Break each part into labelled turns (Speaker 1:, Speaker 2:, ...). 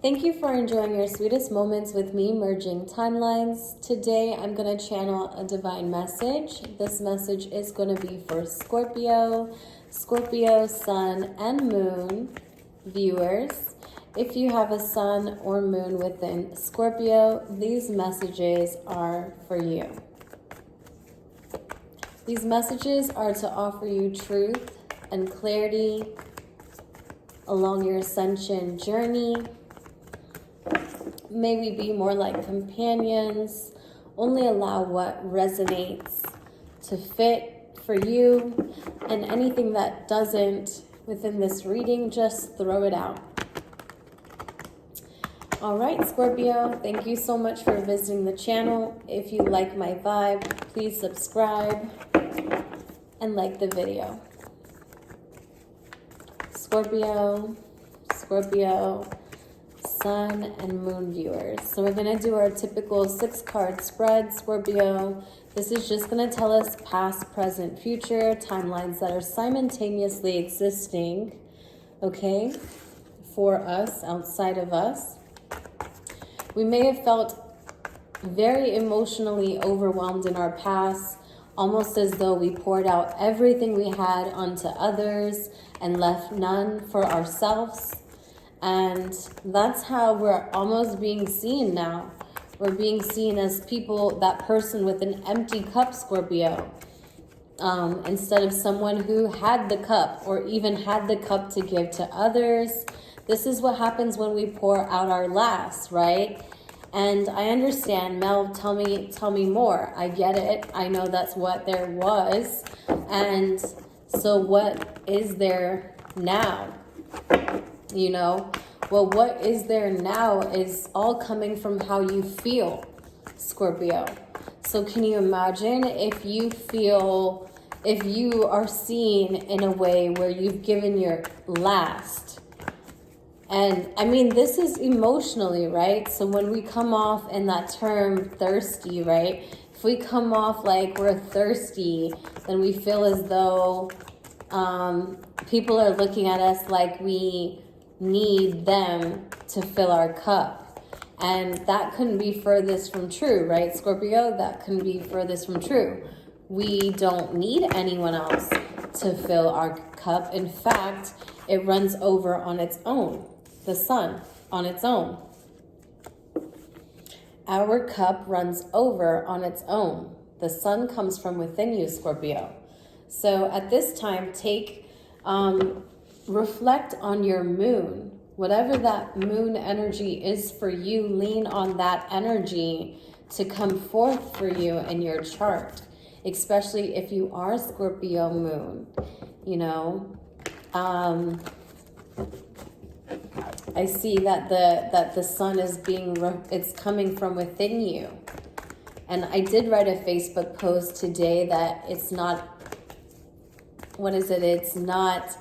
Speaker 1: Thank you for enjoying your sweetest moments with me, merging timelines. Today, I'm going to channel a divine message. This message is going to be for Scorpio, sun, and moon viewers. If you have a sun or moon within Scorpio, these messages are for you. These messages are to offer you truth and clarity along your ascension journey. May we be more like companions. Only allow what resonates to fit for you, and anything that doesn't within this reading, just throw it out. All right, Scorpio, thank you so much for visiting the channel. If you like my vibe, please subscribe and like the video. Scorpio, sun and moon viewers. So we're going to do our typical 6-card spread, Scorpio. This is just going to tell us past, present, future, timelines that are simultaneously existing, okay, for us, outside of us. We may have felt very emotionally overwhelmed in our past, almost as though we poured out everything we had onto others and left none for ourselves. And that's how we're almost being seen now. We're being seen as people, that person with an empty cup, Scorpio, instead of someone who had the cup or even had the cup to give to others. This is what happens when we pour out our last, right? And I understand, Mel, tell me more. I get it. I know that's what there was. And so what is there now? You know, well, what is there now is all coming from how you feel, Scorpio. So can you imagine if you are seen in a way where you've given your last? And I mean, this is emotionally, right? So when we come off in that term thirsty, right? If we come off like we're thirsty, then we feel as though people are looking at us like we need them to fill our cup. And that couldn't be furthest from true, right, Scorpio? That couldn't be furthest from true. We don't need anyone else to fill our cup. In fact, it runs over on its own. The sun on its own. Our cup runs over on its own. The sun comes from within you, Scorpio. So at this time, reflect on your moon. Whatever that moon energy is for you, lean on that energy to come forth for you in your chart, especially if you are Scorpio moon, you know. I see that the sun is it's coming from within you. And I did write a Facebook post today that it's not, it's not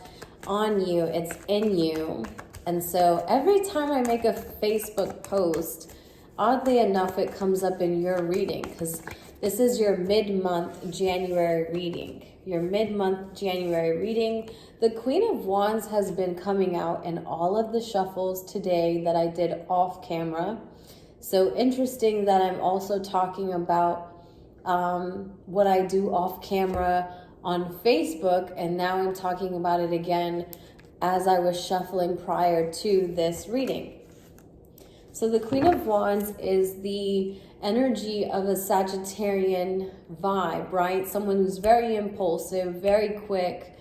Speaker 1: on you, it's in you. And so every time I make a Facebook post, oddly enough, it comes up in your reading, because this is your mid-month January reading. Your mid-month January reading. The Queen of Wands has been coming out in all of the shuffles today that I did off camera. So interesting that I'm also talking about what I do off camera on Facebook, and now I'm talking about it again as I was shuffling prior to this reading. So the Queen of Wands is the energy of a Sagittarian vibe, right? Someone who's very impulsive, very quick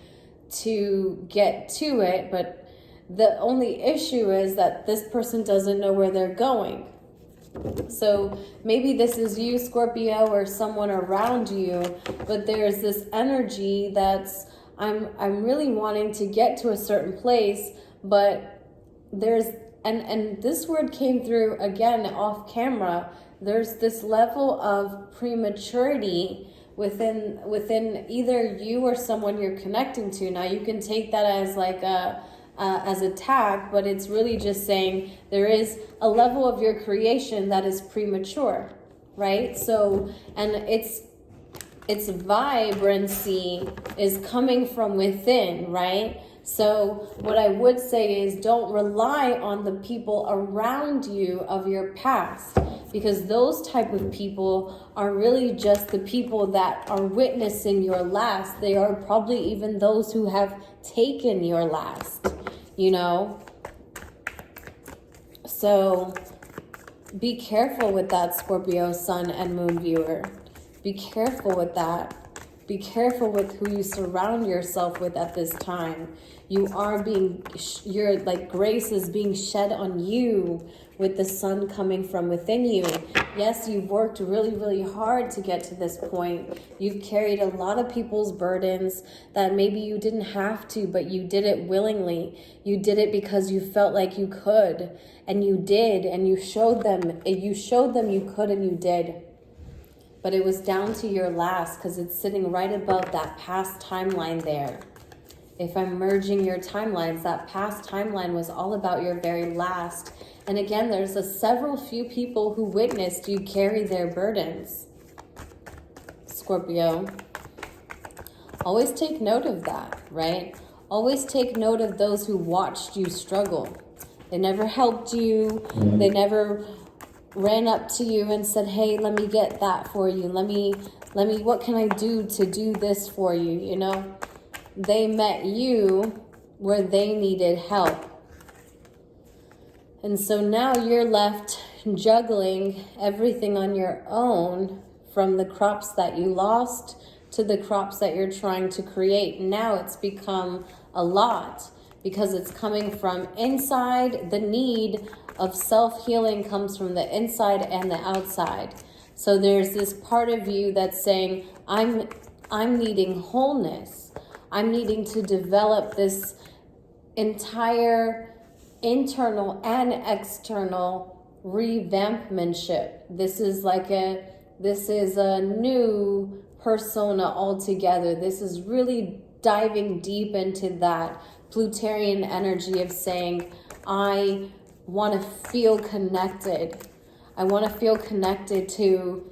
Speaker 1: to get to it, but the only issue is that this person doesn't know where they're going. So maybe this is you, Scorpio, or someone around you, but there's this energy that's, I'm really wanting to get to a certain place, but there's, and this word came through again off camera, there's this level of prematurity within either you or someone you're connecting to. Now you can take that as like as attack, but it's really just saying there is a level of your creation that is premature, right? So, and its vibrancy is coming from within, right? So what I would say is don't rely on the people around you of your past, because those type of people are really just the people that are witnessing your last. They are probably even those who have taken your last, you know? So be careful with that, Scorpio, sun and moon viewer. Be careful with that. Be careful with who you surround yourself with at this time. You are your grace is being shed on you with the sun coming from within you. Yes, you've worked really, really hard to get to this point. You've carried a lot of people's burdens that maybe you didn't have to, but you did it willingly. You did it because you felt like you could, and you did, and you showed them you could, and you did. But it was down to your last, because it's sitting right above that past timeline there. If I'm merging your timelines, that past timeline was all about your very last. And again, there's several few people who witnessed you carry their burdens. Scorpio. Always take note of that, right? Always take note of those who watched you struggle. They never helped you. They never ran up to you and said, hey, let me get that for you. Let me, what can I do to do this for you? You know, they met you where they needed help. And so now you're left juggling everything on your own, from the crops that you lost to the crops that you're trying to create. Now it's become a lot because it's coming from inside. The need of self-healing comes from the inside and the outside. So there's this part of you that's saying, I'm needing wholeness. I'm needing to develop this entire internal and external revampmanship. This is a new persona altogether. This is really diving deep into that Pluterian energy of saying, I want to feel connected. I want to feel connected to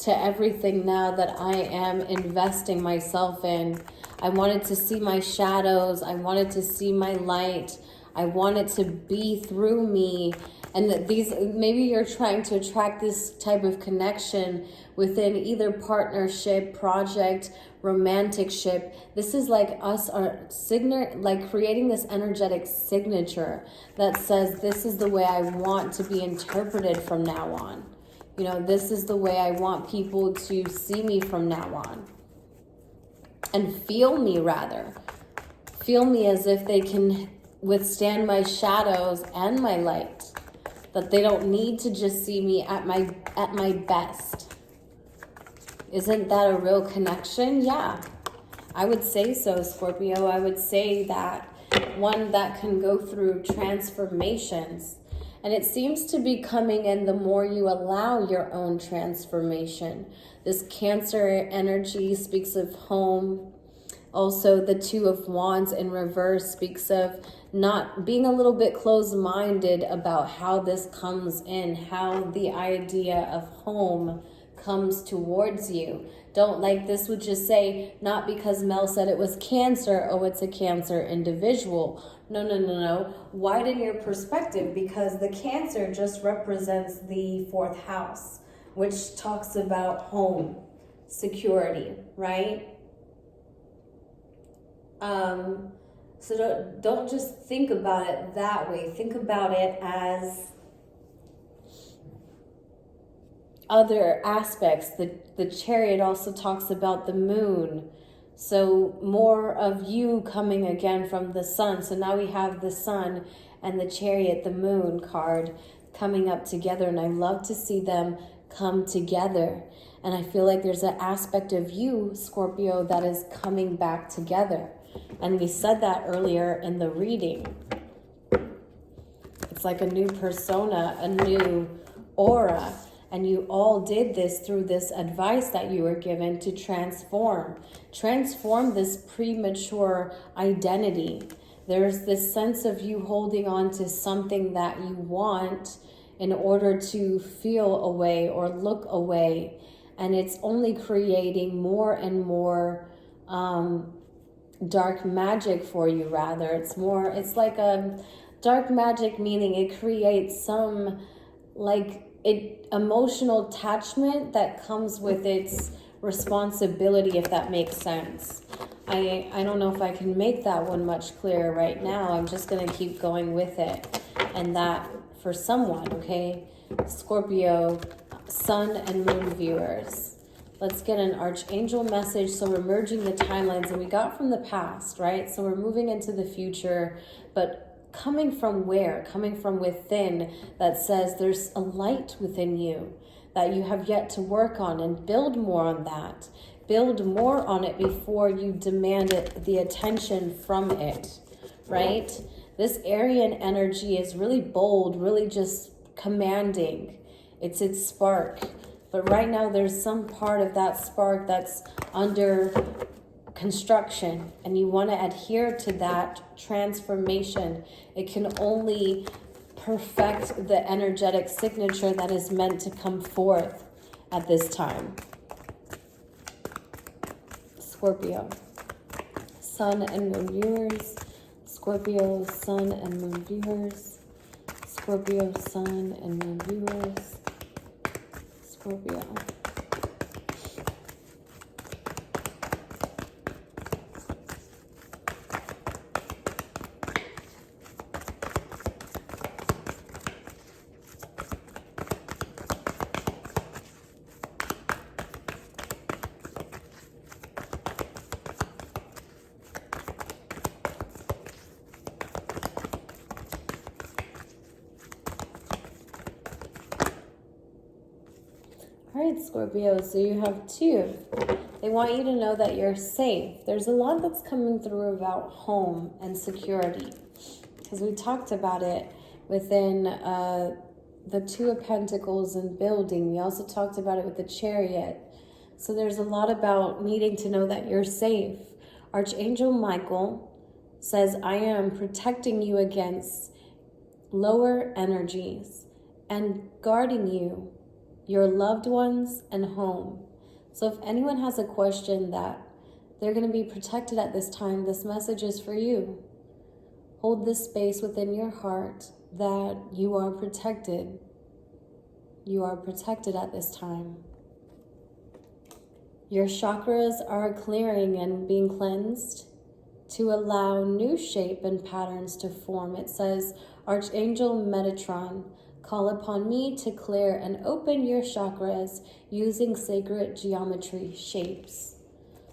Speaker 1: everything now that I am investing myself in. I wanted to see my shadows. I wanted to see my light. I want it to be through me. And that maybe you're trying to attract this type of connection within either partnership, project, romanticship. This is like us, creating this energetic signature that says, this is the way I want to be interpreted from now on. You know, this is the way I want people to see me from now on. And feel me, rather. Feel me as if they can withstand my shadows and my light. That they don't need to just see me at my best. Isn't that a real connection? Yeah, I would say so, Scorpio. I would say that one that can go through transformations. And it seems to be coming in the more you allow your own transformation. This Cancer energy speaks of home. Also, the Two of Wands in reverse speaks of not being a little bit closed-minded about how this comes in, how the idea of home comes towards you. This would just say, not because Mel said it was Cancer, oh, it's a Cancer individual. No. Widen your perspective, because the Cancer just represents the 4th house, which talks about home, security, right? So don't just think about it that way. Think about it as other aspects. The Chariot also talks about the moon. So more of you coming again from the sun. So now we have the sun and the Chariot, the moon card coming up together. And I love to see them come together. And I feel like there's an aspect of you, Scorpio, that is coming back together. And we said that earlier in the reading. It's like a new persona, a new aura. And you all did this through this advice that you were given to transform. Transform this premature identity. There's this sense of you holding on to something that you want in order to feel away or look away. And it's only creating more and more dark magic for you, rather. It's like a dark magic, meaning it creates some emotional attachment that comes with its responsibility, if that makes sense. I don't know if I can make that one much clearer right now. I'm just going to keep going with it. And that for someone, okay? Scorpio, sun and moon viewers. Let's get an archangel message. So we're merging the timelines, and we got from the past, right? So we're moving into the future, but coming from where? Coming from within, that says there's a light within you that you have yet to work on, and build more on that. Build more on it before you demand the attention from it, right? This Aryan energy is really bold, really just commanding. It's its spark. But right now there's some part of that spark that's under construction, and you want to adhere to that transformation. It can only perfect the energetic signature that is meant to come forth at this time. Scorpio, sun and moon viewers. Scorpio, sun and moon viewers. Scorpio, sun and moon viewers. Scorpio. All right, Scorpio, so you have two. They want you to know that you're safe. There's a lot that's coming through about home and security, because we talked about it within the Two of Pentacles and building. We also talked about it with the Chariot. So there's a lot about needing to know that you're safe. Archangel Michael says, I am protecting you against lower energies and guarding you, your loved ones, and home. So if anyone has a question that they're going to be protected at this time, this message is for you. Hold this space within your heart that you are protected. You are protected at this time. Your chakras are clearing and being cleansed to allow new shape and patterns to form. It says, Archangel Metatron, call upon me to clear and open your chakras using sacred geometry shapes.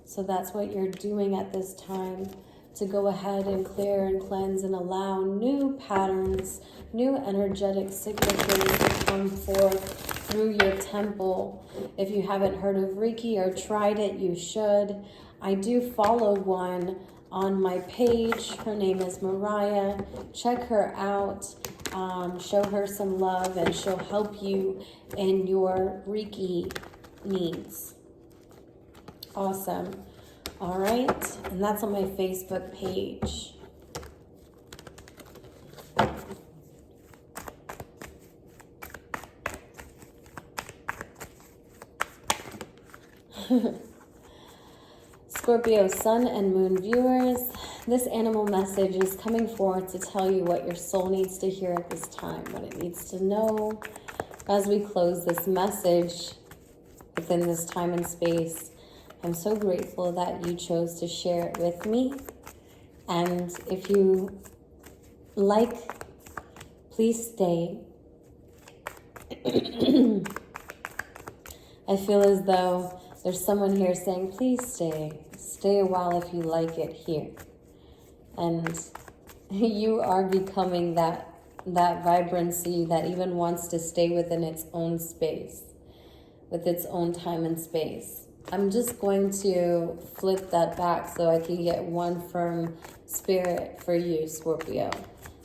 Speaker 1: So that's what you're doing at this time, to go ahead and clear and cleanse and allow new patterns, new energetic signatures to come forth through your temple. If you haven't heard of Reiki or tried it, you should. I do follow one on my page. Her name is Mariah. Check her out. Show her some love, and she'll help you in your Reiki needs. Awesome. All right. And that's on my Facebook page. Scorpio, sun and moon viewers, this animal message is coming forth to tell you what your soul needs to hear at this time, what it needs to know. As we close this message within this time and space, I'm so grateful that you chose to share it with me. And if you like, please stay. I feel as though there's someone here saying, please stay. Stay a while if you like it here. And you are becoming that vibrancy that even wants to stay within its own space, with its own time and space. I'm just going to flip that back so I can get one firm spirit for you, Scorpio.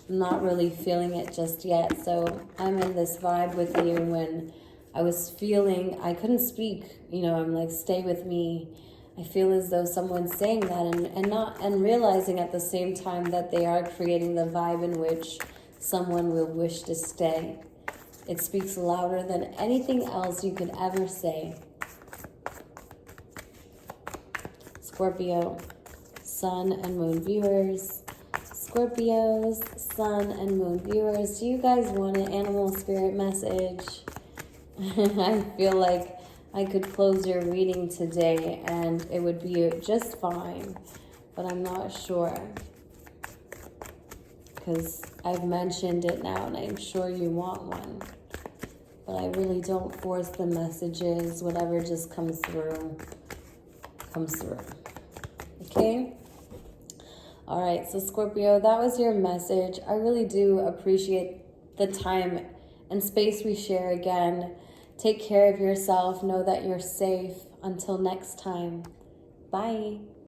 Speaker 1: I'm not really feeling it just yet, so I'm in this vibe with you. When I was feeling, I couldn't speak, I'm like, stay with me. I feel as though someone's saying that and realizing at the same time that they are creating the vibe in which someone will wish to stay. It speaks louder than anything else you could ever say. Scorpio, sun and moon viewers, Scorpios, sun and moon viewers, do you guys want an animal spirit message? I feel like I could close your reading today and it would be just fine, but I'm not sure because I've mentioned it now and I'm sure you want one, but I really don't force the messages. Whatever just comes through, okay? All right, so Scorpio, that was your message. I really do appreciate the time and space we share again. Take care of yourself. Know that you're safe. Until next time. Bye.